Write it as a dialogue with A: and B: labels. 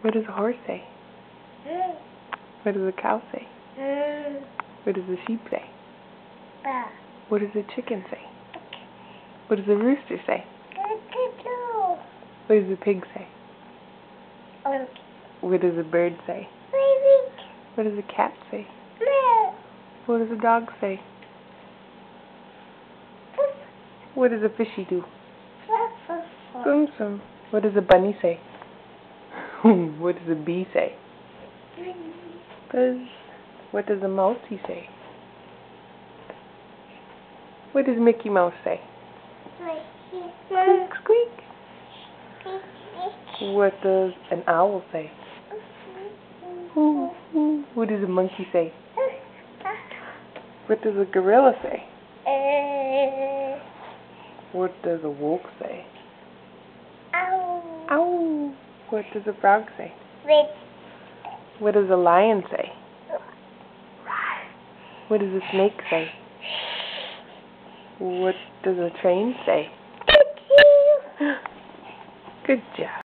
A: What does a horse say? What does a cow say? What does a sheep say? What does a chicken say? What does a rooster say? What does a pig say? What does a bird say? What does a cat say? What does a dog say? What does a fishy do? Swim, swim. What does a bunny say? What does a bee say? Buzz. What does a mousey say? What does Mickey Mouse say? Squeak, squeak. What does an owl say? What does a monkey say? What does a gorilla say? What does a wolf say? Ow! What does a frog say? What does a lion say? What does a snake say? What does a train say? Good job.